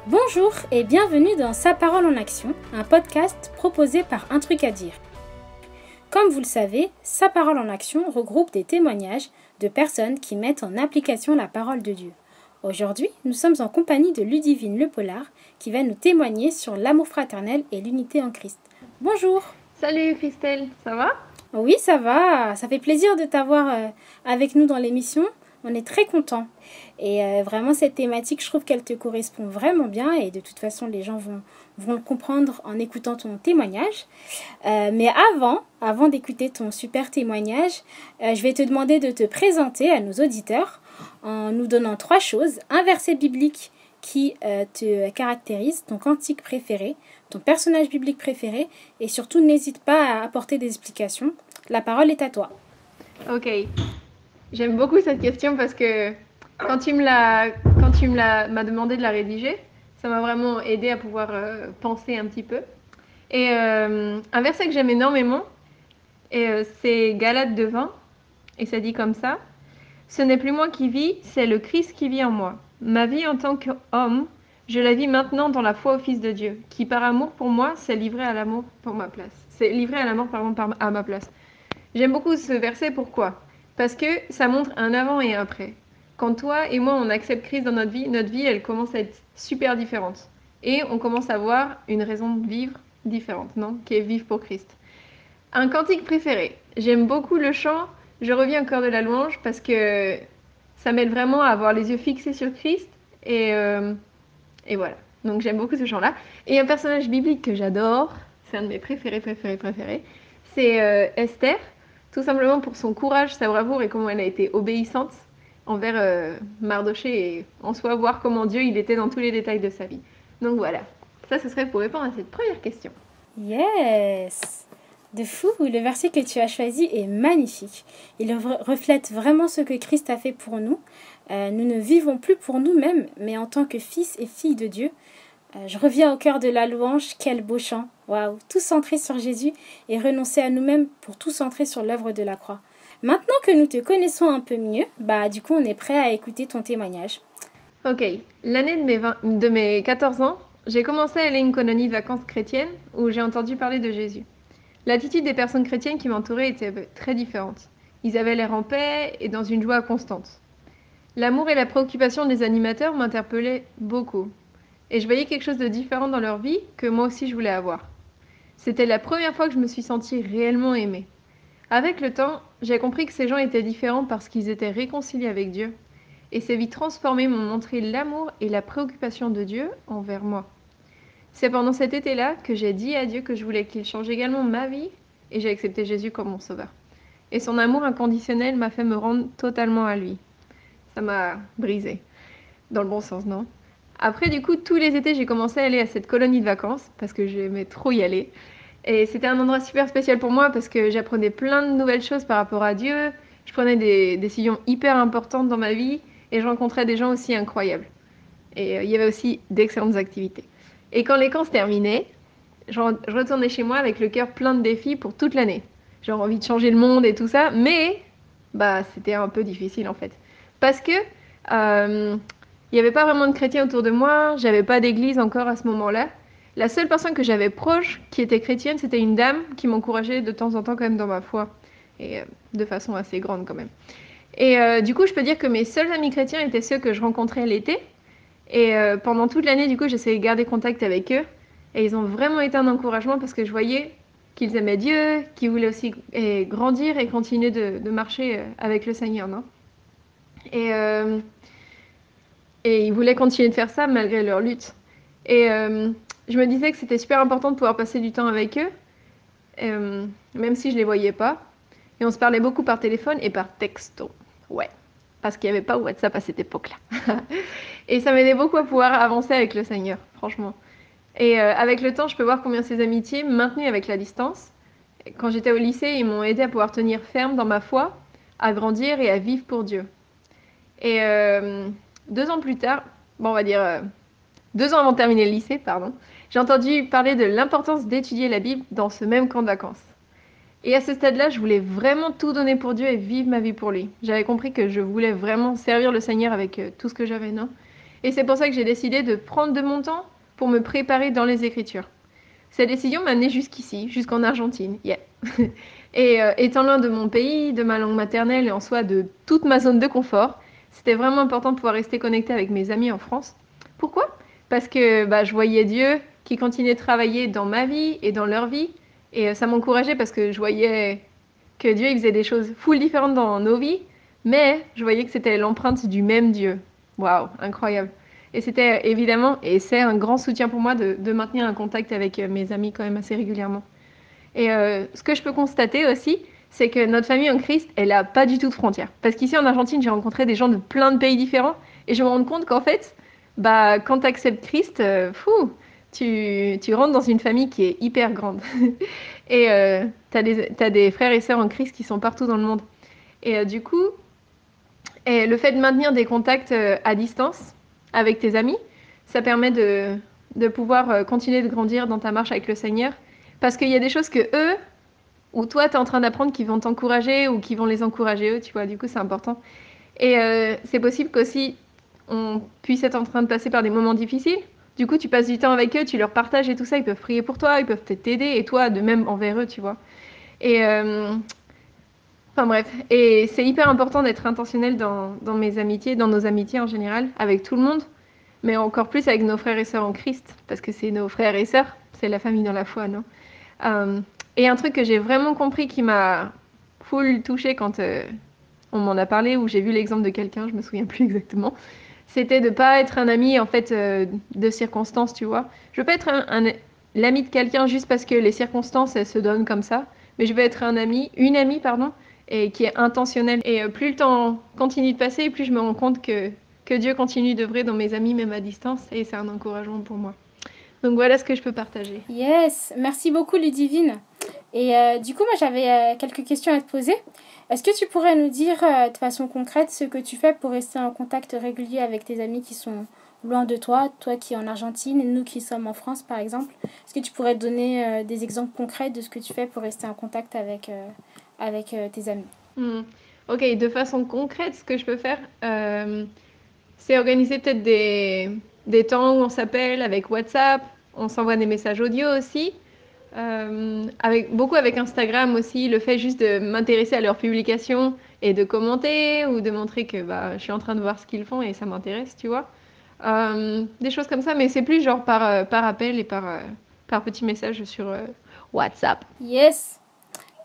Bonjour et bienvenue dans Sa parole en action, un podcast proposé par Un truc à dire. Comme vous le savez, Sa parole en action regroupe des témoignages de personnes qui mettent en application la parole de Dieu. Aujourd'hui, nous sommes en compagnie de Ludivine Lepollard qui va nous témoigner sur l'amour fraternel et l'unité en Christ. Bonjour. Salut Christelle, ça va? Oui, ça va. Ça fait plaisir de t'avoir avec nous dans l'émission. On est très contents. Et vraiment, cette thématique, je trouve qu'elle te correspond vraiment bien. Et de toute façon, les gens vont le comprendre en écoutant ton témoignage. Mais avant d'écouter ton super témoignage, je vais te demander de te présenter à nos auditeurs en nous donnant 3 choses. Un verset biblique qui te caractérise, ton cantique préféré, ton personnage biblique préféré. Et surtout, n'hésite pas à apporter des explications. La parole est à toi. Ok, j'aime beaucoup cette question parce que quand tu m'as demandé de la rédiger, ça m'a vraiment aidé à pouvoir penser un petit peu. Et un verset que j'aime énormément, c'est Galates 2:20, et ça dit comme ça: ce n'est plus moi qui vis, c'est le Christ qui vit en moi. Ma vie en tant qu'homme, je la vis maintenant dans la foi au Fils de Dieu, qui par amour pour moi s'est livré à l'amour pour ma place. C'est livré à la mort, à ma place. J'aime beaucoup ce verset, pourquoi? Parce que ça montre un avant et un après. Quand toi et moi on accepte Christ dans notre vie elle commence à être super différente. Et on commence à avoir une raison de vivre différente, non? Qui est vivre pour Christ. Un cantique préféré. J'aime beaucoup le chant Je reviens au cœur de la louange parce que ça m'aide vraiment à avoir les yeux fixés sur Christ. Et voilà. Donc j'aime beaucoup ce chant-là. Et un personnage biblique que j'adore, c'est un de mes préférés, c'est Esther. Tout simplement pour son courage, sa bravoure et comment elle a été obéissante envers Mardoché et en soi voir comment Dieu il était dans tous les détails de sa vie. Donc voilà, ça ce serait pour répondre à cette première question. Yes! De fou, le verset que tu as choisi est magnifique. Il reflète vraiment ce que Christ a fait pour nous. Nous ne vivons plus pour nous-mêmes, mais en tant que fils et filles de Dieu. Je reviens au cœur de la louange, quel beau chant. Waouh, tout centré sur Jésus et renoncer à nous-mêmes pour tout centrer sur l'œuvre de la croix. Maintenant que nous te connaissons un peu mieux, du coup on est prêt à écouter ton témoignage. Ok, l'année de mes 14 ans, j'ai commencé à aller à une colonie de vacances chrétienne où j'ai entendu parler de Jésus. L'attitude des personnes chrétiennes qui m'entouraient était très différente. Ils avaient l'air en paix et dans une joie constante. L'amour et la préoccupation des animateurs m'interpellaient beaucoup. Et je voyais quelque chose de différent dans leur vie que moi aussi je voulais avoir. C'était la première fois que je me suis sentie réellement aimée. Avec le temps, j'ai compris que ces gens étaient différents parce qu'ils étaient réconciliés avec Dieu. Et ces vies transformées m'ont montré l'amour et la préoccupation de Dieu envers moi. C'est pendant cet été-là que j'ai dit à Dieu que je voulais qu'il change également ma vie et j'ai accepté Jésus comme mon sauveur. Et son amour inconditionnel m'a fait me rendre totalement à lui. Ça m'a brisée. Dans le bon sens, non? Après, du coup, tous les étés, j'ai commencé à aller à cette colonie de vacances parce que j'aimais trop y aller. Et c'était un endroit super spécial pour moi parce que j'apprenais plein de nouvelles choses par rapport à Dieu. Je prenais des décisions hyper importantes dans ma vie et je rencontrais des gens aussi incroyables. Et il y avait aussi d'excellentes activités. Et quand les camps se terminaient, je retournais chez moi avec le cœur plein de défis pour toute l'année. Genre envie de changer le monde et tout ça, mais c'était un peu difficile en fait. Parce que il n'y avait pas vraiment de chrétiens autour de moi, j'avais pas d'église encore à ce moment-là. La seule personne que j'avais proche qui était chrétienne, c'était une dame qui m'encourageait de temps en temps quand même dans ma foi. Et de façon assez grande quand même. Et du coup, je peux dire que mes seuls amis chrétiens étaient ceux que je rencontrais l'été. Et pendant toute l'année, du coup, j'essayais de garder contact avec eux. Et ils ont vraiment été un encouragement parce que je voyais qu'ils aimaient Dieu, qu'ils voulaient aussi grandir et continuer de marcher avec le Seigneur, non? Et ils voulaient continuer de faire ça malgré leur lutte. Et je me disais que c'était super important de pouvoir passer du temps avec eux, même si je les voyais pas. Et on se parlait beaucoup par téléphone et par texto. Ouais, parce qu'il n'y avait pas WhatsApp à cette époque-là. Et ça m'aidait beaucoup à pouvoir avancer avec le Seigneur, franchement. Et avec le temps, je peux voir combien ces amitiés, maintenues avec la distance, quand j'étais au lycée, ils m'ont aidé à pouvoir tenir ferme dans ma foi, à grandir et à vivre pour Dieu. Et 2 ans plus tard, on va dire 2 ans avant de terminer le lycée, pardon, j'ai entendu parler de l'importance d'étudier la Bible dans ce même camp de vacances. Et à ce stade-là, je voulais vraiment tout donner pour Dieu et vivre ma vie pour lui. J'avais compris que je voulais vraiment servir le Seigneur avec tout ce que j'avais, non? Et c'est pour ça que j'ai décidé de prendre de mon temps pour me préparer dans les Écritures. Cette décision m'a amenée jusqu'ici, jusqu'en Argentine. Yeah. Et étant loin de mon pays, de ma langue maternelle et en soi de toute ma zone de confort, c'était vraiment important de pouvoir rester connectée avec mes amis en France. Pourquoi? Parce que je voyais Dieu qui continuait de travailler dans ma vie et dans leur vie. Et ça m'encourageait parce que je voyais que Dieu il faisait des choses full différentes dans nos vies, mais je voyais que c'était l'empreinte du même Dieu. Waouh, incroyable. Et c'était évidemment, et c'est un grand soutien pour moi de maintenir un contact avec mes amis quand même assez régulièrement. Et ce que je peux constater aussi, c'est que notre famille en Christ, elle n'a pas du tout de frontières. Parce qu'ici en Argentine, j'ai rencontré des gens de plein de pays différents, et je me rends compte qu'en fait, quand tu acceptes Christ, tu rentres dans une famille qui est hyper grande. Et t'as des frères et sœurs en Christ qui sont partout dans le monde. Et du coup, le fait de maintenir des contacts à distance avec tes amis, ça permet de pouvoir continuer de grandir dans ta marche avec le Seigneur. Parce qu'il y a des choses que eux, ou toi, tu es en train d'apprendre qui vont t'encourager ou qui vont les encourager eux, tu vois. Du coup, c'est important. Et c'est possible qu'aussi, on puisse être en train de passer par des moments difficiles. Du coup, tu passes du temps avec eux, tu leur partages et tout ça. Ils peuvent prier pour toi, ils peuvent peut-être t'aider. Et toi, de même envers eux, tu vois. Et enfin bref, et c'est hyper important d'être intentionnel dans mes amitiés, dans nos amitiés en général, avec tout le monde, mais encore plus avec nos frères et sœurs en Christ, parce que c'est nos frères et sœurs, c'est la famille dans la foi, non? Euh, et un truc que j'ai vraiment compris qui m'a full touchée quand on m'en a parlé, ou j'ai vu l'exemple de quelqu'un, je me souviens plus exactement, c'était de pas être un ami en fait de circonstances, tu vois. Je veux pas être l'ami de quelqu'un juste parce que les circonstances elles se donnent comme ça, mais je veux être une amie pardon, et qui est intentionnelle. Et plus le temps continue de passer, plus je me rends compte que Dieu continue d'œuvrer dans mes amis même à distance, et c'est un encouragement pour moi. Donc voilà ce que je peux partager. Yes, merci beaucoup Ludivine. Et du coup, moi j'avais quelques questions à te poser. Est-ce que tu pourrais nous dire de façon concrète ce que tu fais pour rester en contact régulier avec tes amis qui sont loin de toi, toi qui es en Argentine et nous qui sommes en France par exemple? Est-ce que tu pourrais donner des exemples concrets de ce que tu fais pour rester en contact avec tes amis? Ok, de façon concrète, ce que je peux faire, c'est organiser peut-être des temps où on s'appelle avec WhatsApp, on s'envoie des messages audio aussi. Beaucoup avec Instagram aussi, le fait juste de m'intéresser à leurs publications et de commenter ou de montrer que je suis en train de voir ce qu'ils font et ça m'intéresse, tu vois. Des choses comme ça, mais c'est plus genre par appel et par petit message sur WhatsApp. Yes.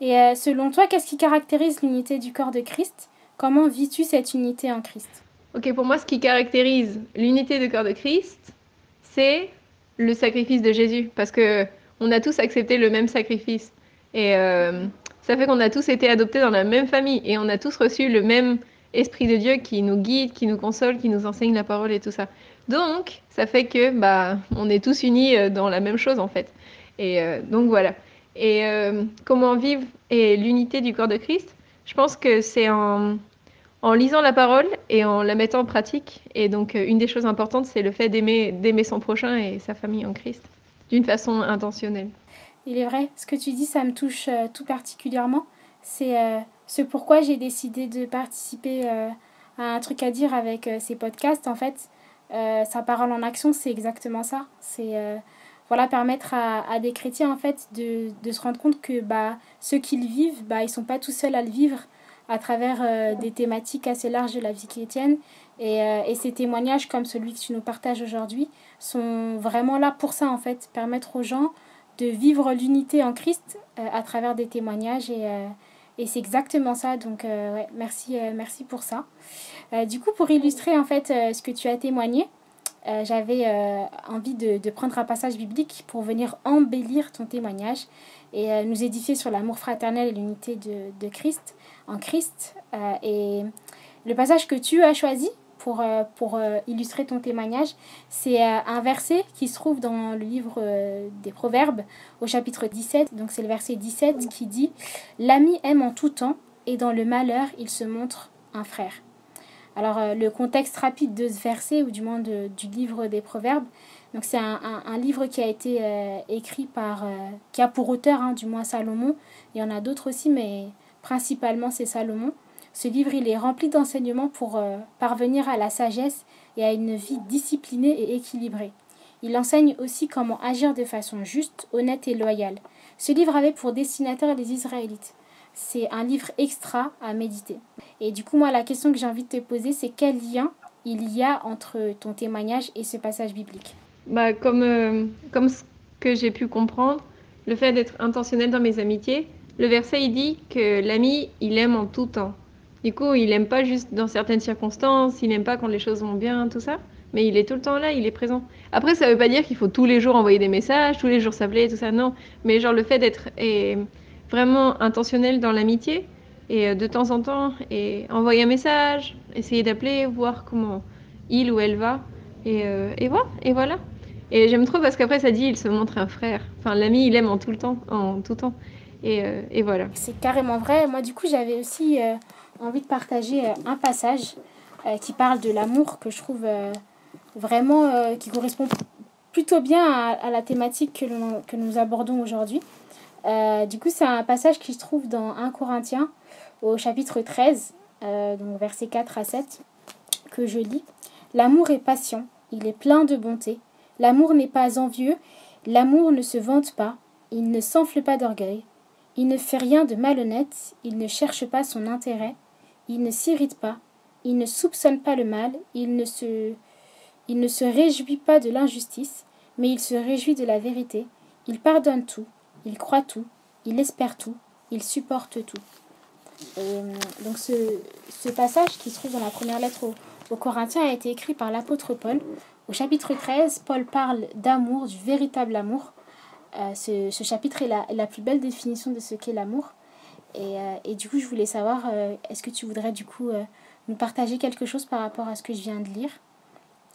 Et selon toi, qu'est-ce qui caractérise l'unité du corps de Christ? Comment vis-tu cette unité en Christ? Ok, pour moi, ce qui caractérise l'unité du corps de Christ, c'est le sacrifice de Jésus, parce que on a tous accepté le même sacrifice. Et ça fait qu'on a tous été adoptés dans la même famille, et on a tous reçu le même Esprit de Dieu qui nous guide, qui nous console, qui nous enseigne la parole et tout ça. Donc, ça fait que on est tous unis dans la même chose en fait. Et donc voilà. Et comment vivre et l'unité du corps de Christ, je pense que c'est en lisant la parole et en la mettant en pratique. Et donc, une des choses importantes, c'est le fait d'aimer son prochain et sa famille en Christ, d'une façon intentionnelle. Il est vrai, ce que tu dis, ça me touche tout particulièrement. C'est ce pourquoi j'ai décidé de participer à un truc à dire avec ces podcasts. En fait, sa parole en action, c'est exactement ça. C'est voilà, permettre à des chrétiens en fait de se rendre compte que ceux qu'ils vivent, ils sont pas tout seuls à le vivre à travers des thématiques assez larges de la vie chrétienne. Et ces témoignages comme celui que tu nous partages aujourd'hui sont vraiment là pour ça en fait, permettre aux gens de vivre l'unité en Christ à travers des témoignages et c'est exactement ça. Donc ouais, merci pour ça. Du coup, pour illustrer en fait ce que tu as témoigné, j'avais envie de prendre un passage biblique pour venir embellir ton témoignage et nous édifier sur l'amour fraternel et l'unité de Christ en Christ. Et le passage que tu as choisi pour illustrer ton témoignage, c'est un verset qui se trouve dans le livre des Proverbes au chapitre 17. Donc c'est le verset 17 qui dit « L'ami aime en tout temps et dans le malheur il se montre un frère ». Alors le contexte rapide de ce verset, ou du moins du livre des Proverbes, donc c'est un livre qui a été écrit qui a pour auteur du moins Salomon. Il y en a d'autres aussi, mais principalement c'est Salomon. Ce livre, il est rempli d'enseignements pour parvenir à la sagesse et à une vie disciplinée et équilibrée. Il enseigne aussi comment agir de façon juste, honnête et loyale. Ce livre avait pour destinataire les Israélites. C'est un livre extra à méditer. Et du coup, moi, la question que j'ai envie de te poser, c'est quel lien il y a entre ton témoignage et ce passage biblique? Comme ce que j'ai pu comprendre, le fait d'être intentionnel dans mes amitiés, le verset il dit que l'ami, il aime en tout temps. Du coup, il aime pas juste dans certaines circonstances, il n'aime pas quand les choses vont bien, tout ça, mais il est tout le temps là, il est présent. Après, ça veut pas dire qu'il faut tous les jours envoyer des messages, tous les jours s'appeler, tout ça, non. Mais genre le fait d'être vraiment intentionnel dans l'amitié, et de temps en temps, et envoyer un message, essayer d'appeler, voir comment il ou elle va, et voilà. Et j'aime trop parce qu'après ça dit il se montre un frère. Enfin, l'ami, il aime en tout le temps, en tout temps. Et voilà. C'est carrément vrai. Moi, du coup, j'avais aussi envie de partager un passage qui parle de l'amour que je trouve vraiment qui correspond plutôt bien à la thématique que nous abordons aujourd'hui. Du coup, c'est un passage qui se trouve dans 1 Corinthiens au chapitre 13, donc versets 4 à 7, que je lis. L'amour est patient, il est plein de bonté. L'amour n'est pas envieux, l'amour ne se vante pas, il ne s'enfle pas d'orgueil. Il ne fait rien de malhonnête, il ne cherche pas son intérêt, il ne s'irrite pas, il ne soupçonne pas le mal, il ne se réjouit pas de l'injustice, mais il se réjouit de la vérité. Il pardonne tout, il croit tout, il espère tout, il supporte tout. Donc ce passage qui se trouve dans la première lettre aux Corinthiens a été écrit par l'apôtre Paul. Au chapitre 13, Paul parle d'amour, du véritable amour. Ce chapitre est la plus belle définition de ce qu'est l'amour. Et du coup, je voulais savoir, est-ce que tu voudrais du coup nous partager quelque chose par rapport à ce que je viens de lire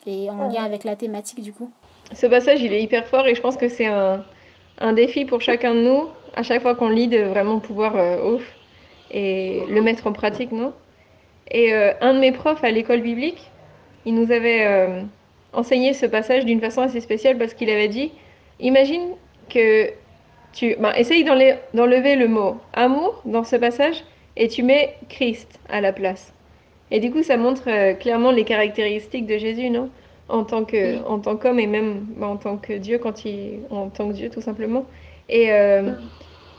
et en lien avec la thématique du coup? Ce passage, il est hyper fort et je pense que c'est un défi pour chacun de nous, à chaque fois qu'on lit, de vraiment pouvoir et le mettre en pratique, non? Et un de mes profs à l'école biblique, il nous avait enseigné ce passage d'une façon assez spéciale parce qu'il avait dit, imagine que essaye d'enlever le mot amour dans ce passage et tu mets Christ à la place. Et du coup, ça montre clairement les caractéristiques de Jésus, non? En tant qu'homme et même en tant que Dieu, en tant que Dieu, tout simplement. Et, euh,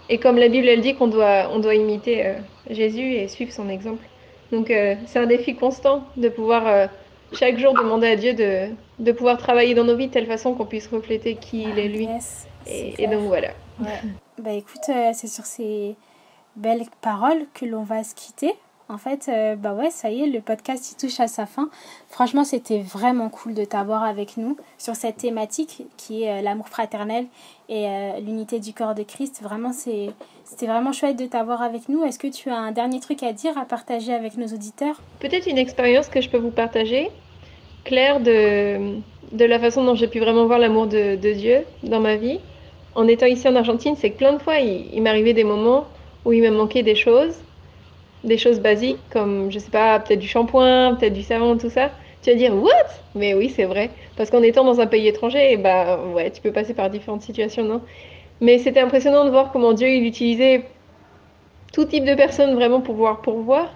et comme la Bible, elle dit on doit imiter Jésus et suivre son exemple. Donc, c'est un défi constant de pouvoir chaque jour demander à Dieu de pouvoir travailler dans nos vies de telle façon qu'on puisse refléter qui il est lui. Yes, c'est Et clair. donc, voilà. Ouais. Bah écoute, c'est sur ces belles paroles que l'on va se quitter. En fait, bah ouais, ça y est, le podcast il touche à sa fin. Franchement, c'était vraiment cool de t'avoir avec nous sur cette thématique qui est l'amour fraternel et l'unité du corps de Christ. Vraiment, c'était vraiment chouette de t'avoir avec nous. Est-ce que tu as un dernier truc à dire, à partager avec nos auditeurs? Peut-être une expérience que je peux vous partager, claire de la façon dont j'ai pu vraiment voir l'amour de Dieu dans ma vie. En étant ici en Argentine, c'est que plein de fois, il m'arrivait des moments où il me manquait des choses basiques comme, je sais pas, peut-être du shampoing, peut-être du savon, tout ça. Tu vas dire, what? Mais oui, c'est vrai. Parce qu'en étant dans un pays étranger, bah ouais, tu peux passer par différentes situations, non? Mais c'était impressionnant de voir comment Dieu, il utilisait tout type de personnes vraiment pour pouvoir pourvoir.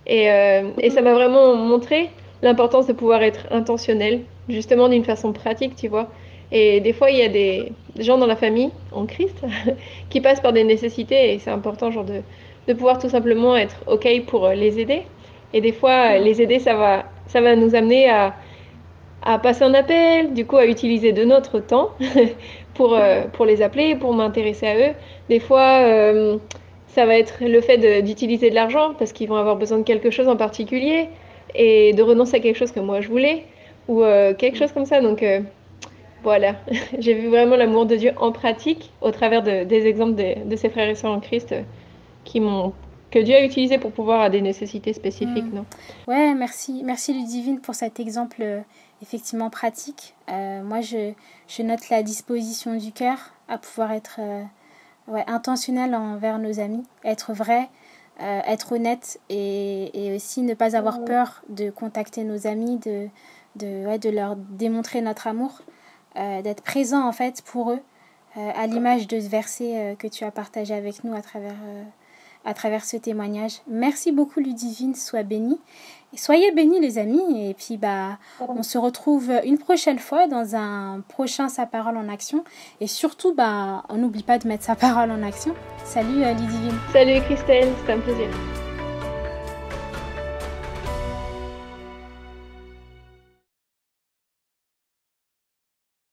Et ça m'a vraiment montré l'importance de pouvoir être intentionnel, justement d'une façon pratique, tu vois. Et des fois, il y a des gens dans la famille, en Christ, qui passent par des nécessités et c'est important genre de pouvoir tout simplement être OK pour les aider. Et des fois, les aider, ça va nous amener à passer un appel, du coup à utiliser de notre temps pour les appeler, pour m'intéresser à eux. Des fois, ça va être le fait d'utiliser de l'argent parce qu'ils vont avoir besoin de quelque chose en particulier et de renoncer à quelque chose que moi je voulais ou quelque chose comme ça. Donc voilà, j'ai vu vraiment l'amour de Dieu en pratique au travers des exemples de ses frères et sœurs en Christ qui m'ont que Dieu a utilisé pour pouvoir à des nécessités spécifiques, non? Ouais, merci Ludivine pour cet exemple effectivement pratique. Moi, je note la disposition du cœur à pouvoir être intentionnel envers nos amis, être vrai, être honnête et aussi ne pas avoir peur de contacter nos amis, de leur démontrer notre amour, d'être présent en fait pour eux, à l'image de ce verset que tu as partagé avec nous à travers ce témoignage. Merci beaucoup Ludivine, sois bénie. Et soyez bénis les amis, et puis on se retrouve une prochaine fois dans un prochain Sa Parole en Action. Et surtout, on n'oublie pas de mettre sa parole en action. Salut Ludivine. Salut Christelle, c'était un plaisir.